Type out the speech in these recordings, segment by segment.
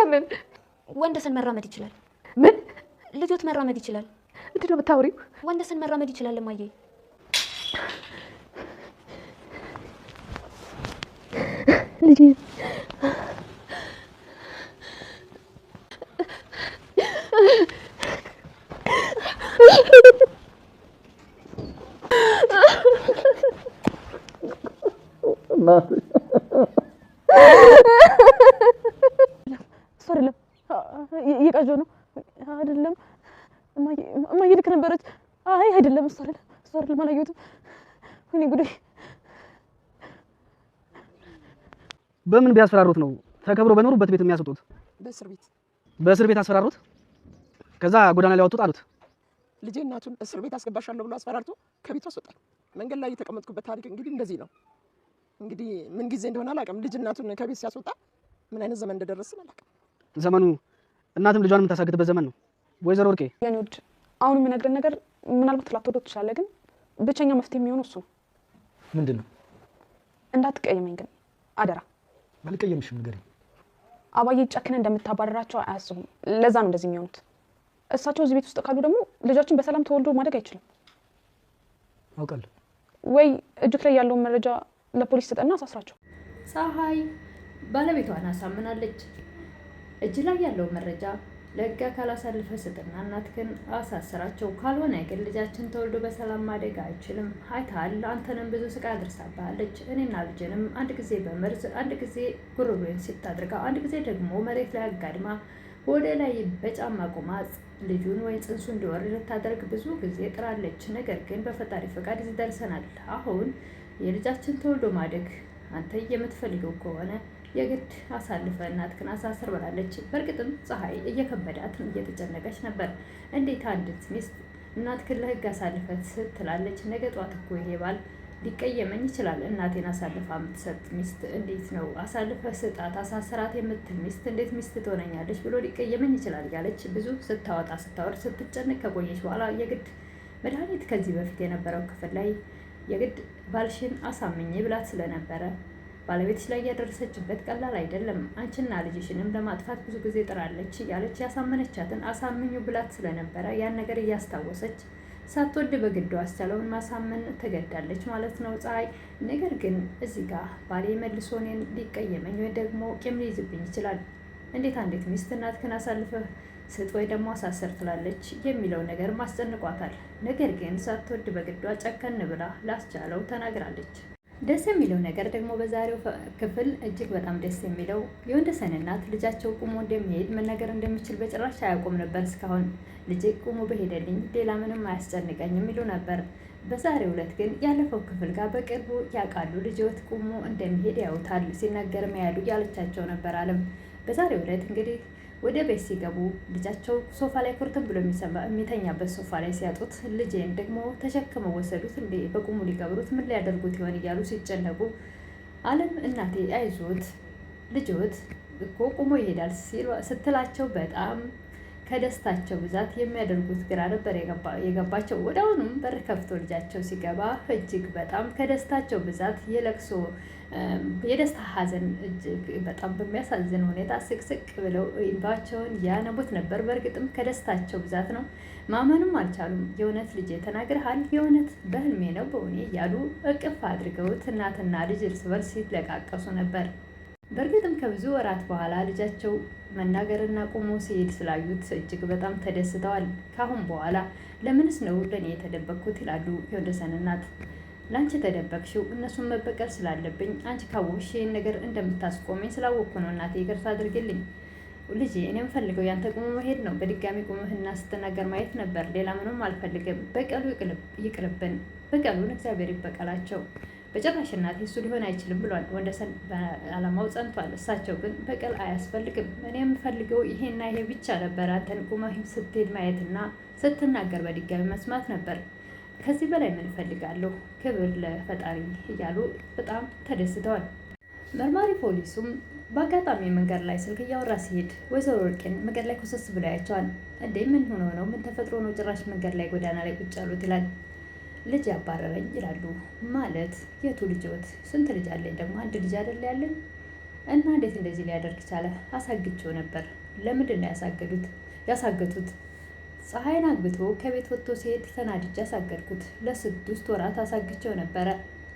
ምን ወንደሰን መራመድ ይችላል። ምን ልጆት መራመድ ይችላል። ምንድን ነው የምታወሪው? ወንደሰን መራመድ ይችላል እማዬ። ልጄ አይደለም እየቃዠሁ ነው። አይደለም እማዬ ልክ ነበረች። አይ አይደለም እሱ አይደለም አላየሁትም። ወይኔ ጉዴ! በምን ቢያስፈራሩት ነው ተከብሮ በኖሩበት ቤት የሚያስወጡት? በእስር ቤት አስፈራሩት። ከዛ ጎዳና ላይ አወጡት አሉት። ልጄ እናቱን እስር ቤት አስገባሻለሁ ብሎ አስፈራርቶ ከቤቱ አስወጣል። መንገድ ላይ የተቀመጥኩበት ታሪክ እንግዲህ እንደዚህ ነው። እንግዲህ ምን ጊዜ እንደሆነ አላውቅም። ልጅ እናቱን ከቤት ሲያስወጣ ምን አይነት ዘመን እንደደረስን አላውቅም። ዘመኑ እናትም ልጇን የምታሳግትበት ዘመን ነው። ወይዘሮ ወርቄ የኔ ውድ አሁን የምነግረን ነገር ምናልባት ላትወደው ትችላለህ፣ ግን ብቸኛ መፍትሄ የሚሆነው እሱ ምንድን ነው? እንዳትቀየመኝ ግን አደራ። አልቀየምሽም፣ ንገሪኝ። አባዬ ጨክነህ እንደምታባረራቸው አያስቡም። ለዛ ነው እንደዚህ የሚሆኑት። እሳቸው እዚህ ቤት ውስጥ ካሉ ደግሞ ልጃችን በሰላም ተወልዶ ማደግ አይችልም። አውቃለሁ። ወይ እጅክ ላይ ያለውን መረጃ ለፖሊስ ስጠና አሳስራቸው። ፀሐይ ባለቤቷን አሳምናለች። እጅ ላይ ያለው መረጃ ለህግ አካል አሳልፈህ ስጥና እናትህን አሳስራቸው፣ ካልሆነ ግን ልጃችን ተወልዶ በሰላም ማደግ አይችልም። አይተሃል፣ አንተንም ብዙ ስቃይ አድርሳብሃለች። እኔና ልጅንም አንድ ጊዜ በመርዝ አንድ ጊዜ ጉሮሮዬን ሲታድርጋ አንድ ጊዜ ደግሞ መሬት ላይ አጋድማ ወደ ላይ በጫማ ቆማ ልጁን ወይ ጽንሱ እንዲወርድ ልታደርግ ብዙ ጊዜ ጥራለች። ነገር ግን በፈጣሪ ፈቃድ እዚህ ደርሰናል። አሁን የልጃችን ተወልዶ ማደግ አንተ የምትፈልገው ከሆነ የግድ አሳልፈ እናትህን አሳስር ብላለች። በእርግጥም ፀሐይ እየከበዳትም እየተጨነቀች ነበር። እንዴት አንዲት ሚስት እናትህን ለህግ አሳልፈት ስትላለች? ነገ ጧት እኮ ይሄ ባል ሊቀየመኝ ይችላል። እናቴን አሳልፋ የምትሰጥ ሚስት እንዴት ነው አሳልፈ ስጣት አሳስራት የምትል ሚስት እንዴት ሚስት ትሆነኛለች ብሎ ሊቀየመኝ ይችላል ያለች ብዙ ስታወጣ ስታወርድ ስትጨነቅ ከቆየች በኋላ የግድ መድኃኒት ከዚህ በፊት የነበረው ክፍል ላይ የግድ ባልሽን አሳምኜ ብላት ስለነበረ ባለቤትሽ ላይ ያደረሰችበት ቀላል አይደለም። አንቺና ልጅሽንም ለማጥፋት ብዙ ጊዜ ጥራለች እያለች ያሳመነቻትን አሳምኙ ብላት ስለነበረ ያን ነገር እያስታወሰች ሳትወድ በግዷ አስቻለውን ማሳመን ተገዳለች ማለት ነው ፀሐይ። ነገር ግን እዚህ ጋር ባሌ መልሶ እኔን ሊቀየመኝ ወይ ደግሞ ቂም ሊይዝብኝ ይችላል። እንዴት አንዲት ሚስት እናትህን አሳልፈህ ስጥ ወይ ደግሞ አሳስር ትላለች የሚለው ነገር ማስጨንቋታል። ነገር ግን ሳትወድ በግዷ ጨከን ብላ ላስቻለው ተናግራለች። ደስ የሚለው ነገር ደግሞ በዛሬው ክፍል እጅግ በጣም ደስ የሚለው የወንደሰን እናት ልጃቸው ቁሞ እንደሚሄድ መናገር እንደሚችል በጭራሽ አያውቁም ነበር እስካሁን። ልጄ ቁሞ በሄደልኝ ሌላ ምንም አያስጨንቀኝ የሚሉ ነበር። በዛሬው ዕለት ግን ያለፈው ክፍል ጋር በቅርቡ ያውቃሉ። ልጅዎት ቁሞ እንደሚሄድ ያዩታል፣ ሲናገርም ያሉ ያለቻቸው ነበር አለም። በዛሬው ዕለት እንግዲህ ወደ ቤት ሲገቡ ልጃቸው ሶፋ ላይ ኩርትም ብሎ የሚተኛበት ሶፋ ላይ ሲያጡት ልጄን ደግሞ ተሸክመው ወሰዱት። እንዴ በቁሙ ሊቀብሩት ምን ሊያደርጉት ይሆን እያሉ ሲጨነቁ አለም እናቴ አይዞት ልጆት እኮ ቁሞ ይሄዳል ስትላቸው በጣም ከደስታቸው ብዛት የሚያደርጉት ግራ ነበር የገባቸው። ወዲያውኑም በር ከፍቶ ልጃቸው ሲገባ እጅግ በጣም ከደስታቸው ብዛት የለቅሶ የደስታ ሐዘን እጅግ በጣም በሚያሳዝን ሁኔታ ስቅስቅ ብለው እንባቸውን ያነቡት ነበር። በእርግጥም ከደስታቸው ብዛት ነው፣ ማመንም አልቻሉም። የእውነት ልጄ ተናግረሃል፣ የእውነት በህልሜ ነው በእውኔ እያሉ እቅፍ አድርገውት እናትና ልጅ እርስ በርስ ሲለቃቀሱ ነበር። በእርግጥም ከብዙ ወራት በኋላ ልጃቸው መናገርና ቁሞ ሲሄድ ስላዩት እጅግ በጣም ተደስተዋል። ካሁን በኋላ ለምንስ ነው ለእኔ የተደበቅኩት ይላሉ የወንደሰን እናት። ለአንቺ ተደበቅሽው እነሱን መበቀል ስላለብኝ፣ አንቺ ካወቅሽ ይህን ነገር እንደምታስቆመኝ ስላወቅኩ ነው እናቴ፣ ይቅርታ አድርግልኝ ልጄ። እኔ የምፈልገው ያንተ ቁሞ መሄድ ነው። በድጋሚ ቁምህና ስትናገር ማየት ነበር። ሌላ ምንም አልፈልግም። በቀሉ ይቅርብን፣ በቀሉን እግዚአብሔር ይበቀላቸው። በጭራሽ እናቴ እሱ ሊሆን አይችልም ብሏል ወንደሰን። በዓላማው ጸንቷል። እሳቸው ግን በቀል አያስፈልግም፣ እኔ የምፈልገው ይሄና ይሄ ብቻ ነበር። አንተን ቁመህ ስትሄድ ማየትና ስትናገር በድጋሚ መስማት ነበር። ከዚህ በላይ ምን እፈልጋለሁ? ክብር ለፈጣሪ እያሉ በጣም ተደስተዋል። መርማሪ ፖሊሱም በአጋጣሚ መንገድ ላይ ስልክ እያወራ ሲሄድ ወይዘሮ ወርቄን መንገድ ላይ ኮሰስ ብሎ ያቸዋል። እንዴ ምን ሆኖ ነው? ምን ተፈጥሮ ነው ጭራሽ መንገድ ላይ ጎዳና ላይ ቁጭ ያሉት ይላል። ልጅ ያባረረኝ ይላሉ። ማለት የቱ ልጅዎት? ስንት ልጅ አለኝ ደግሞ? አንድ ልጅ አይደል ያለኝ? እና እንዴት እንደዚህ ሊያደርግ ቻለ? አሳግቼው ነበር። ለምንድን ነው ያሳገቱት? ፀሐይን አግብቶ ከቤት ወጥቶ ሲሄድ ተናድጄ አሳገድኩት። ለ6 ወራት አሳግቼው ነበረ።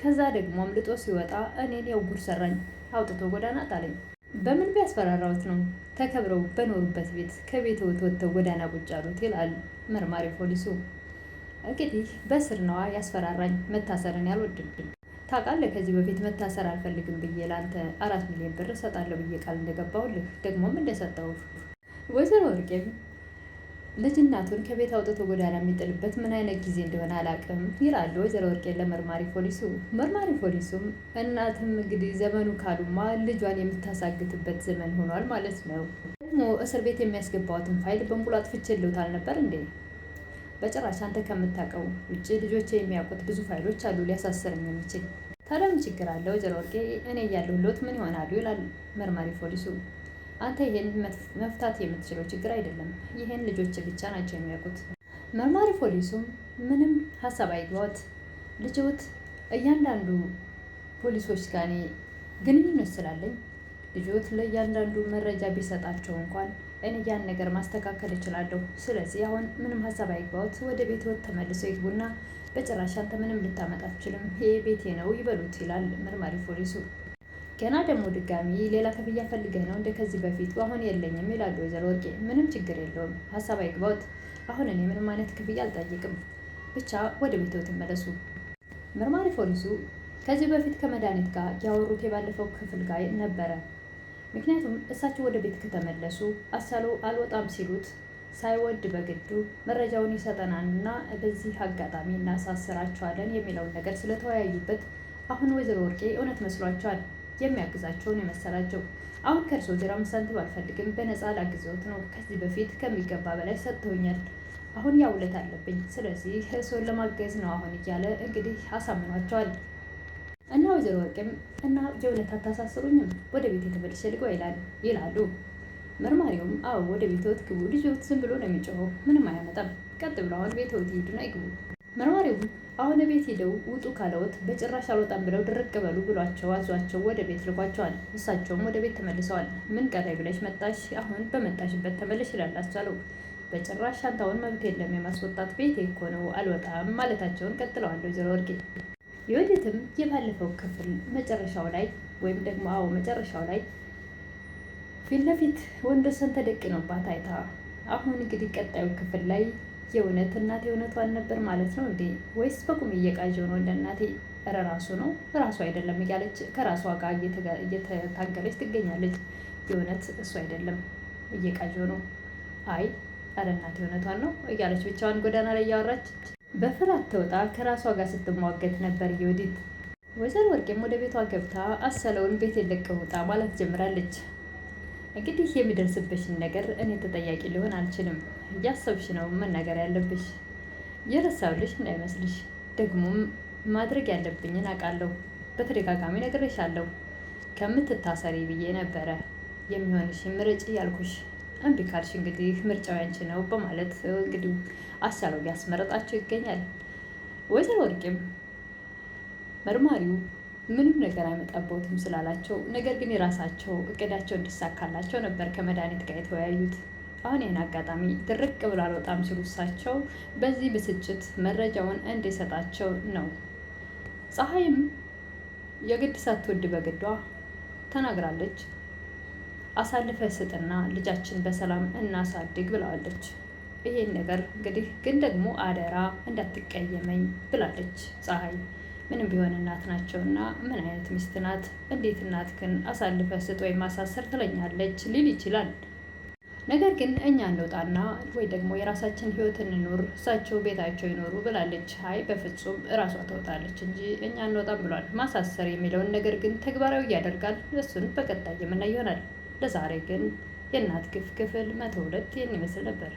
ከዛ ደግሞ አምልጦ ሲወጣ እኔን ያው ጉድ ሰራኝ፣ አውጥቶ ጎዳና ጣለኝ። በምን ቢያስፈራራዎት ነው ተከብረው በኖሩበት ቤት ከቤት ወጥተው ጎዳና ቁጭ አሉት? ይላል መርማሪ ፖሊሱ። እንግዲህ በስር ነዋ ያስፈራራኝ። መታሰርን ያልወድም ታውቃለህ። ከዚህ በፊት መታሰር አልፈልግም ብዬ ለአንተ 4 ሚሊዮን ብር እሰጣለሁ ብዬ ቃል እንደገባሁልህ ደግሞም እንደሰጠው። ወይዘሮ ወርቄም ልጅ እናቱን ከቤት አውጥቶ ጎዳና የሚጥልበት ምን አይነት ጊዜ እንደሆነ አላውቅም ይላሉ ወይዘሮ ወርቄን ለመርማሪ ፖሊሱ። መርማሪ ፖሊሱም እናትም እንግዲህ ዘመኑ ካሉማ ልጇን የምታሳግትበት ዘመን ሆኗል ማለት ነው። ደግሞ እስር ቤት የሚያስገባዋትን ፋይል በሙሉ አጥፍቼልዎታል ነበር እንዴ? በጭራሽ አንተ ከምታውቀው ውጭ ልጆቼ የሚያውቁት ብዙ ፋይሎች አሉ ሊያሳስረኝ የሚችል። ታዲያ ምን ችግር አለ ወይዘሮ ወርቄ? እኔ እያለሁልዎት ምን ይሆናሉ? ይላል መርማሪ ፖሊሱ። አንተ ይሄን መፍታት የምትችለው ችግር አይደለም። ይሄን ልጆች ብቻ ናቸው የሚያውቁት። መርማሪ ፖሊሱም ምንም ሀሳብ አይግባዎት፣ ልጆት እያንዳንዱ ፖሊሶች ጋር እኔ ግንኙነት ስላለኝ ልጆት ለእያንዳንዱ መረጃ ቢሰጣቸው እንኳን እኔ ያን ነገር ማስተካከል እችላለሁ። ስለዚህ አሁን ምንም ሀሳብ አይግባዎት፣ ወደ ቤትዎት ተመልሰው ይግቡና በጭራሽ አንተ ምንም ልታመጣ አትችልም፣ ይሄ ቤቴ ነው ይበሉት ይላል መርማሪ ፖሊሱ። ገና ደግሞ ድጋሚ ሌላ ክፍያ ፈልገህ ነው እንደ ከዚህ በፊቱ? አሁን የለኝም ይላሉ ወይዘሮ ወርቄ። ምንም ችግር የለውም ሀሳብ አይግባዎት፣ አሁን እኔ ምንም አይነት ክፍያ አልጠይቅም፣ ብቻ ወደ ቤትዎት ይመለሱ። መርማሪ ፖሊሱ ከዚህ በፊት ከመድኃኒት ጋር ያወሩት የባለፈው ክፍል ጋር ነበረ። ምክንያቱም እሳቸው ወደ ቤት ከተመለሱ አሳሎ አልወጣም ሲሉት ሳይወድ በግዱ መረጃውን ይሰጠናልና በዚህ አጋጣሚ እናሳስራቸዋለን የሚለውን ነገር ስለተወያዩበት አሁን ወይዘሮ ወርቄ እውነት መስሏቸዋል። የሚያግዛቸውን የመሰላቸው። አሁን ከእርስዎ 0 ሳንቲም አልፈልግም፣ በነፃ ላግዘዎት ነው። ከዚህ በፊት ከሚገባ በላይ ሰጥተውኛል። አሁን ያ ውለት አለብኝ። ስለዚህ እርስዎን ለማገዝ ነው አሁን እያለ እንግዲህ አሳምኗቸዋል። እና ወይዘሮ ወርቅም እና የእውነት አታሳስሩኝም? ወደ ቤት የተመልሼ ልግባ ይላሉ። መርማሪውም አዎ ወደ ቤትዎት ግቡ፣ ልጆት ዝም ብሎ ነው የሚጮኸው፣ ምንም አያመጣም። ቀጥ ብለው አሁን ቤትዎት ይሄዱና ይግቡ። መርማሪውም አሁን ቤት ሄደው ውጡ ካለዎት በጭራሽ አልወጣም ብለው ድርቅ በሉ ብሏቸው አዟቸው ወደ ቤት ልኳቸዋል። እሳቸውም ወደ ቤት ተመልሰዋል። ምን ቀላይ ብለሽ መጣሽ? አሁን በመጣሽበት ተመለሽ ይላል አስቻለው። በጭራሽ አንተ አሁን መብት የለም የማስወጣት፣ ቤቴ እኮ ነው አልወጣም ማለታቸውን ቀጥለዋል ወይዘሮ ወርቄ። የወዲትም የባለፈው ክፍል መጨረሻው ላይ ወይም ደግሞ መጨረሻው ላይ ፊት ለፊት ወንዶሰን ተደቅኖባት አይታ አሁን እንግዲህ ቀጣዩ ክፍል ላይ የእውነት እናቴ እውነቷን ነበር ማለት ነው እንዴ? ወይስ በቁም እየቃዠው ነው? እንደ እናቴ እረ ራሱ ነው ራሱ አይደለም እያለች ከራሷ ጋር እየተታገለች ትገኛለች። የእውነት እሱ አይደለም እየቃዠው ነው፣ አይ እረ እናቴ እውነቷን ነው እያለች ብቻዋን ጎዳና ላይ እያወራች በፍርሃት ተውጣ ከራሷ ጋር ስትሟገት ነበር የወዲት። ወይዘሮ ወርቄም ወደ ቤቷ ገብታ አሰለውን ቤት የለቀው ውጣ ማለት ጀምራለች። እንግዲህ የሚደርስብሽን ነገር እኔ ተጠያቂ ሊሆን አልችልም። እያሰብሽ ነው መናገር ያለብሽ። የረሳሁልሽ እንዳይመስልሽ። ደግሞም ማድረግ ያለብኝን አውቃለሁ። በተደጋጋሚ ነግሬሻለሁ። ከምትታሰሪ ብዬ ነበረ የሚሆንሽ ምርጭ ያልኩሽ። እምቢ ካልሽ እንግዲህ ምርጫው ያንቺ ነው በማለት እንግዲህ አሳለው ያስመረጣቸው ይገኛል። ወይዘሮ ወርቄም መርማሪው ምንም ነገር አይመጣበትም ስላላቸው፣ ነገር ግን የራሳቸው እቅዳቸው እንዲሳካላቸው ነበር ከመድኃኒት ጋር የተወያዩት። አሁን ይህን አጋጣሚ ድርቅ ብሎ አልወጣም ሲሉ እሳቸው በዚህ ብስጭት መረጃውን እንዲሰጣቸው ነው። ፀሐይም የግድ ሳትወድ በግዷ ተናግራለች። አሳልፈ ስጥና ልጃችን በሰላም እናሳድግ ብለዋለች። ይሄን ነገር እንግዲህ ግን ደግሞ አደራ እንዳትቀየመኝ ብላለች ፀሐይ። ምንም ቢሆን እናት ናቸውና ምን አይነት ሚስት ናት? እንዴት እናትክን አሳልፈ ስጥ ወይም ማሳሰር ትለኛለች ሊል ይችላል። ነገር ግን እኛ እንውጣና ወይ ደግሞ የራሳችን ህይወት እንኖር፣ እሳቸው ቤታቸው ይኖሩ ብላለች። አይ በፍጹም እራሷ ትወጣለች እንጂ እኛ እንወጣም ብሏል። ማሳሰር የሚለውን ነገር ግን ተግባራዊ ያደርጋል። እሱን በቀጣይ የምናይ ይሆናል። ለዛሬ ግን የእናት ግፍ ክፍል 102 ይህን ይመስል ነበር።